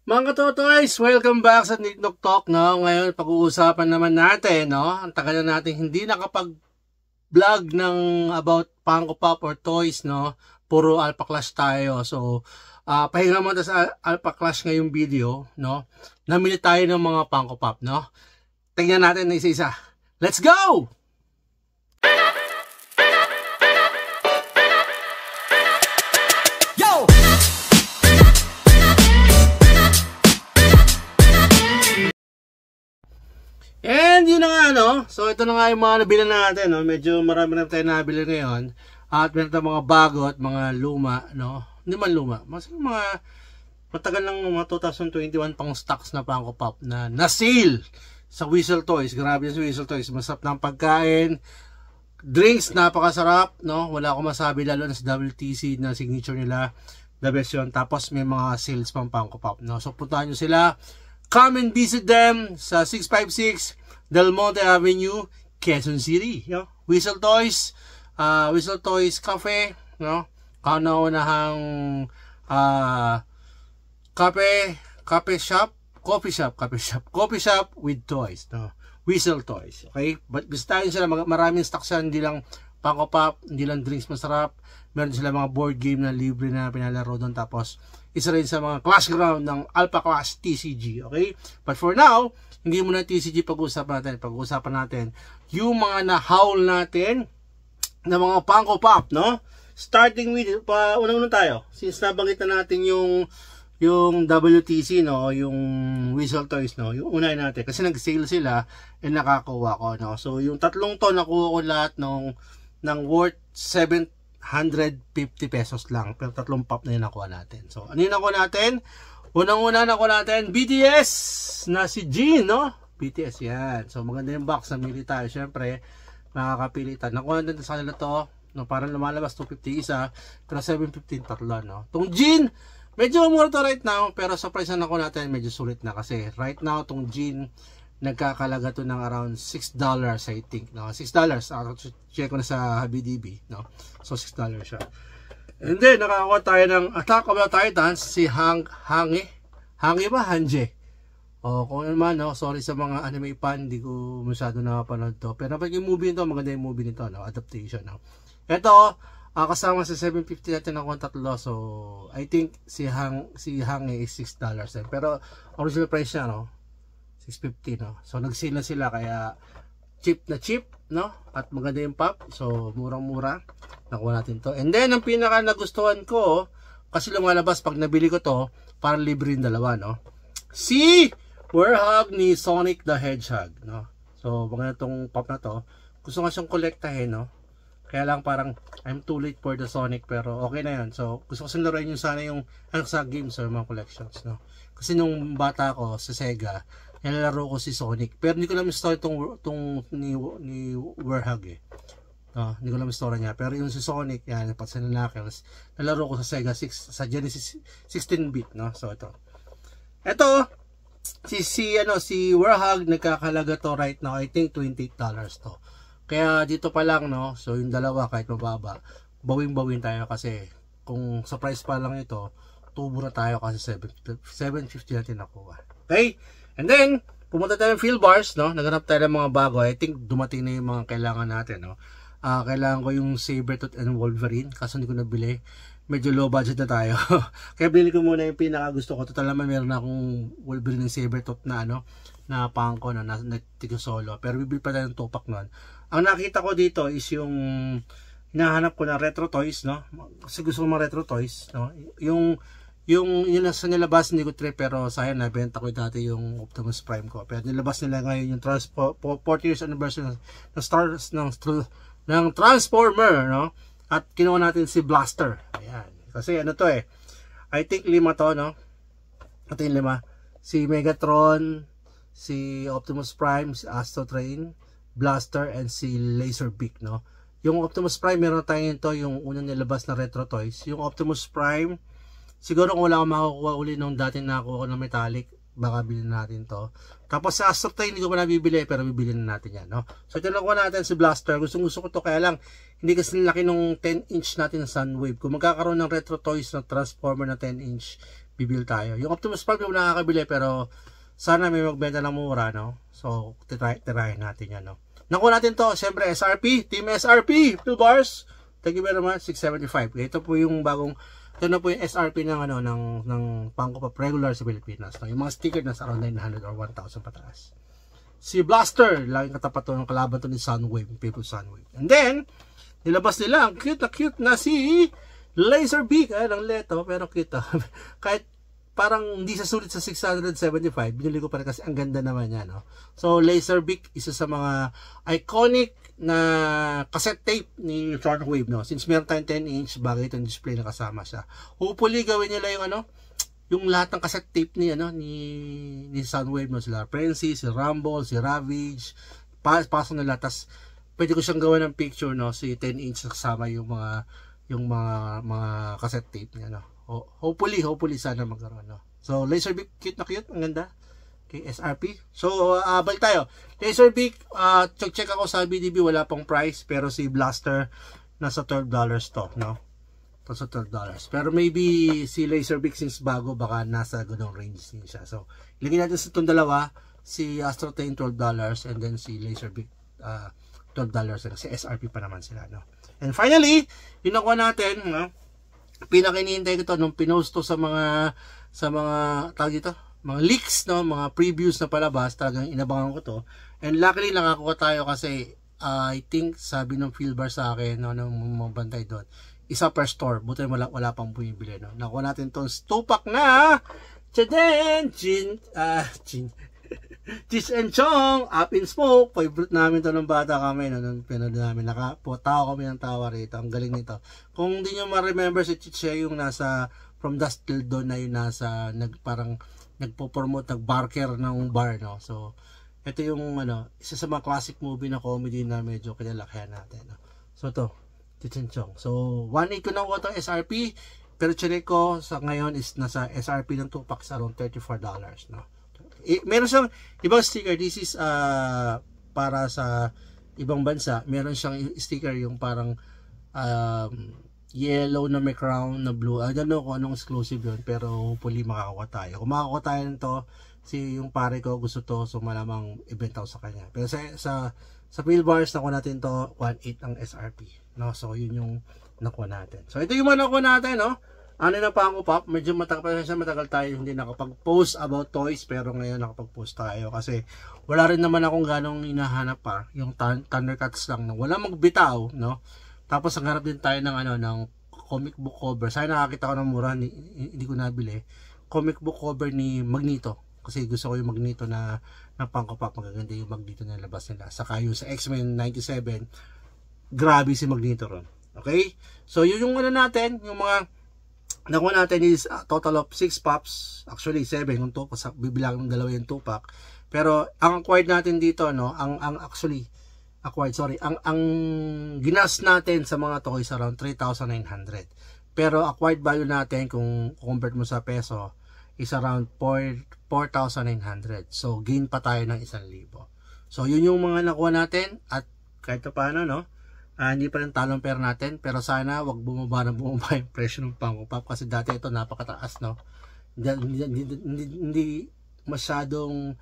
Mga katotoys, welcome back sa Niknok Talk, no? Ngayon, pag-uusapan naman natin, no? Ang tagal na natin hindi nakapag-vlog ng about Funko Pop or toys, no? Puro Alpha Clash tayo. So, pahinga mo sa Alpha Clash ngayong video, no? Namili tayo ng mga Funko Pop, no? Tingnan natin na isa-isa. Let's go! And yun na nga, no? So, ito na nga yung mga nabili natin, no? Medyo marami na tayo nabili ngayon. At meron tayong mga bago at mga luma, no? Hindi man luma. Mas mga matagal ng mga 2021 pang stocks na Funko Pop na na-sale sa Whistle Toys. Grabe sa Whistle Toys. Masarap ng pagkain. Drinks, napakasarap, no? Wala akong masabi, lalo na sa WTC na signature nila. The best yun. Tapos may mga sales pang Funko Pop, no? So, puntahan nyo sila. Come and visit them sa 656 Del Monte Avenue, Quezon City. You know? Whistle Toys Cafe, no? Kauna-unahang coffee shop with toys, no? Whistle Toys, okay? But bisitahin sila, maraming stocks yan, hindi lang Funko Pop, hindi lang drinks masarap. Meron sila mga board game na libre na pinalaro doon. Tapos, isa rin sa mga clash ground ng Alpha Clash TCG. Okay? But for now, hindi muna TCG pag-uusapan natin. Pag-uusapan natin yung mga na-haul natin na mga Funko Pop, no? Starting with, unang-unang tayo. Since nabanggit na natin yung WTC, no? Yung Whistle Toys, no? Yung unahin natin. Kasi nag-sale sila, nakakuha ko, no? So, yung tatlong to, nakuha ko lahat ng worth 750 pesos lang. Pero tatlong pop na yun nakuha natin. So, ano yun nakuha natin? Unang-una nakuha natin, BTS na si Jin, no? BTS yan. So, maganda yung box. Namili tayo. Siyempre, makakapili tayo. Nakuha natin sa kanila to. No, parang lumalabas 250 isa. Pero 750 tatlo, no? Itong Jin, medyo mura to right now. Pero sa price na nakuha natin, medyo sulit na. Kasi right now, itong Jin, nagkakalaga to ng around $6 I think, no? $6. Check ko na sa HabiDB, no? So $6 siya. And then nakakuha tayo ng Attack of the Titans, si Hange ba? Hanje. O kung naman, no? Sorry sa mga anime fan, hindi ko masyado nakapanood to. Pero pag yung movie nito, maganda yung movie nito, no? Adaptation, no? Ito, kasama sa 750 natin ng tatlo. So I think si Hange is $6 din. Pero original price niya, no? 650, no? So nag-sale na sila, kaya cheap na cheap, no? At maganda yung pop. So murang-mura. Nakuha natin to. And then ang pinaka nagustuhan ko, kasi lumalabas pag nabili ko to, para libre yung dalawa, no? Si Warhog ni Sonic the Hedgehog, no? So maganda tong pop na to. Gusto nga siyang kolektahin, no? Kaya lang parang I'm too late for the Sonic, pero okay na yun. So gusto ko siyang laruin yung sana yung sa games or mga collections, no? Kasi nung bata ko sa Sega, nilalaro ko si Sonic. Pero hindi ko naman story itong ni Warhog, eh. Hindi ko naman story niya. Pero yung si Sonic, yan, pati sa Knuckles, nalaro ko sa Sega 6, sa Genesis 16-bit, no? So ito. Ito, si Warhog, nagkakalaga to right now, I think $28 to. Kaya dito pa lang, no? So yung dalawa, kahit mababa, bawing-bawin tayo kasi kung sa price pa lang ito, tubo na tayo kasi 750 natin nakuha. Okay? And then, pumunta tayo ng Phil Bars, no? Naghanap tayo ng mga bago. I think dumating na yung mga kailangan natin, no? Kailangan ko yung Sabertooth and Wolverine kasi hindi ko nabili. Medyo low budget na tayo. Kaya bili ko muna yung pinaka gusto ko. Total naman meron na akong Wolverine ng Sabertooth na na Funko, no? Na tigo solo. Pero bibili pa tayo ng tupak nun. Ang nakita ko dito is yung hinahanap ko na retro toys, no? Kasi gusto ko mga retro toys, no? Yung nasa nilabas hindi ko trip, pero sayang nabenta ko dati yung Optimus Prime ko. Pero nilabas nila ngayon yung 40 years anniversary ng Transformer, no? At kinuha natin si Blaster. Ayan. Kasi ano to, eh, I think 5 to, no? Ito yung 5. Si Megatron, si Optimus Prime, si Astro Train, Blaster, and si Laserbeak, no? Yung Optimus Prime, meron tayo ito, yung unang nilabas na retro toys. Yung Optimus Prime, siguro kung wala akong makukuha uli nung dati nakuha ko ng metallic, baka bilhin natin to. Tapos sa Astro Train, hindi ko pa nabibili, pero bibili na natin yan, no? So ito nakuha natin si Blaster. Gusto ko to, kaya lang hindi kasi laki nung 10-inch natin na Sunwave. Kung magkakaroon ng retro toys na Transformer na 10-inch, bibil tayo. Yung Optimus Prime yung nakakabili, pero sana may magbenta ng mura, no? So, tirahin natin yan, no? Nakuha natin to, siyempre, SRP, Team SRP, Philbars. Thank you very much, 675. Ito po yung ito na po yung SRP ng, ng Funko Pop regular sa Pilipinas. No? Yung mga sticker na sa around 900 or 1,000 pataas. Si Blaster, laging katapat to ng kalaban to ni Sunwave, People Sunwave. And then, nilabas nila, ang cute na si Laserbeak. Ang leto, pero cute. Kahit parang hindi sa sulit sa 675, binili ko pa rin kasi ang ganda naman niya, no? So, Laserbeak, isa sa mga iconic na cassette tape ni Sunwave, no? Since meron tayong 10-inch, bagay itong display na kasama siya. Hopefully, gawin nila yung yung lahat ng cassette tape ni Sunwave, no? Sila Princey, si Rumble, si Ravage, pasok nila, tas pwede ko siyang gawa ng picture, no? Si 10-inch kasama yung mga cassette tape niya, no? Hopefully sana magkaroon, no? So, Laserbeak, cute na cute, ang ganda. Okay, SRP. So, balik tayo. Laserbeak, check ako sa BDB, wala pang price, pero si Blaster, nasa $12 to, no? Nasa $12. Pero maybe si Laserbeak, since bago, baka nasa ganong range din siya. So, ilagay natin sa itong dalawa, si Astro Train $12, and then si Laserbeak, $12, kasi SRP pa naman sila, no? And finally, yung nakuha natin, no? Pinakinihintay ko to nung pinost to sa mga tawag dito, mga leaks, no, mga previews na palabas, talagang inabangan ko to. And luckily nakakuha tayo kasi I think sabi ng Philbar sa akin, no, nung mabantay doon, isa per store, buti wala pang bumibili, no. Nakuha natin tong tupak na Cheech and Chong, Up in Smoke. Favorite namin to ng bata kami, no? Nung pinanood namin, tawa kami ng tawa rito. Ang galing nito. Kung hindi nyo ma-remember si Cheech, yung nasa From Dusk Till Dawn na yung nasa parang nagpo-promote, nag-barker ng bar, no? So, ito yung isa sa mga classic movie na comedy na medyo kinalakihan natin, no? So, to Cheech and Chong. So, 1.8 ko na ko to SRP, pero chinek ko sa ngayon is nasa SRP ng 2 packs around $34, no? Meron siyang ibang sticker. This is para sa ibang bansa. Meron siyang sticker yung parang yellow na may crown na blue. I don't know kung anong exclusive yun, pero hopefully makakakuha tayo. Kung makakakuha tayo nito, yung pare ko gusto to, so malamang ibenta ko sa kanya. Pero sa Philbars, nakuha natin to 1.8 ang SRP, no? So yun yung nakuha natin. So ito yung mga nakuha natin, no? Ano na Funko Pop, medyo matagal tayo hindi nakapag-post about toys, pero ngayon nakapag-post tayo kasi wala rin naman akong ganong hinahanap pa, yung Thundercats lang, no? Wala magbitaw, no? Tapos naghanap din tayo ng ng comic book cover. Sana nakakita ko ng mura, hindi ko nabili. Comic book cover ni Magneto, kasi gusto ko yung Magneto na Funko Pop, magaganda yung Magneto na labas nila. Saka yung sa X-Men 97, grabe si Magneto ron. Okay? So yun yung natin, yung mga nakuha natin is total of 6 pops, actually 7 kung to, bibilang ng dalawa yung 2 pack. Pero ang acquired natin dito, no, ang ginas natin sa mga toys around 3,900. Pero acquired value natin kung convert mo sa peso is around 4,900. So gain pa tayo ng 1,000. So yun yung mga nakuha natin, at kahit paano, no, hindi pa rin talong pera natin, pero sana wag bumaba yung presyo ng Funko Pop, kasi dati ito napakataas, no? Hindi masyadong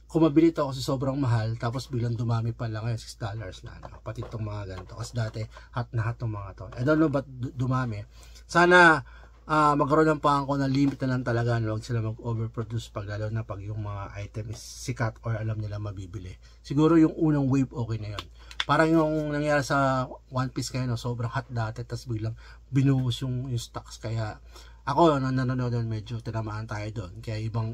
kumabili ito kasi sobrang mahal, tapos biglang dumami pa lang ngayon $6 na, no? Pati itong mga ganito, kasi dati hot na hot itong mga to. I don't know ba't dumami. Sana magkaroon ng Funko na limit na lang talaga, no? Huwag sila mag-overproduce lalo na pag yung mga item is sikat or alam nila mabibili. Siguro yung unang wave okay na yun. Parang yung nangyari sa One Piece kayo, no? Sobrang hot dati, tapos biglang binuhos yung stocks. Kaya ako, nanonood doon, medyo tinamaan tayo doon. Kaya ibang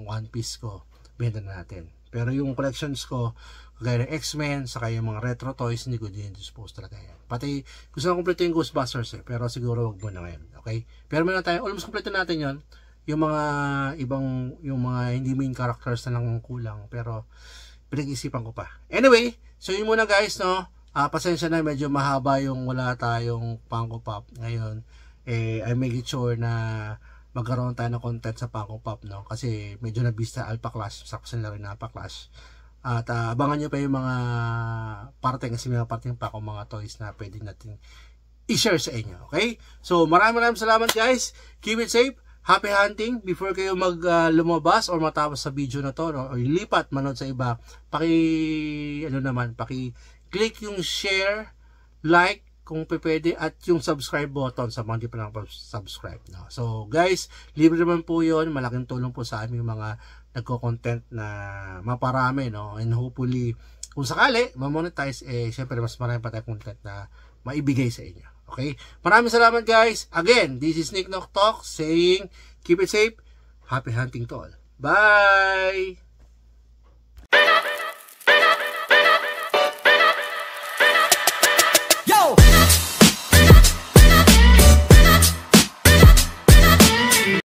One Piece ko, benta na natin. Pero yung collections ko, kagaya ng X-Men, saka yung mga retro toys, hindi ko din dispose talaga yan. Pati, gusto na kompleto yung Ghostbusters, pero siguro wag mo na ngayon. Okay? Pero meron tayo, almost kompleto natin yon. Yung mga yung mga hindi main characters na lang kulang, pero pinag-isipan ko pa. Anyway, so yun muna guys, no? Pasensya na, medyo mahaba yung wala tayong Funko Pop ngayon. I make it sure na magkaroon tayo ng content sa Funko Pop, no? Kasi medyo nabista Alpha Clash, sakto na rin na Alpha Clash. At abangan nyo pa yung mga parte, kasi may mga parte pa akong mga toys na pwede natin i-share sa inyo. Okay? So, maraming salamat guys. Keep it safe. Happy hunting. Before kayo lumabas or matapos sa video na to, no, or ilipat manood sa iba, paki-click yung share, like, kung pwede, at yung subscribe button sa mga hindi pa nakapag-subscribe. No? So, guys, libre naman po yun. Malaking tulong po sa aming mga nagko-content na maparami. No? And hopefully, kung sakali, ma-monetize, syempre mas marami pa tayong content na maibigay sa inyo. Okay? Maraming salamat, guys. Again, this is Nick Nok Talk saying, keep it safe. Happy hunting to all. Bye!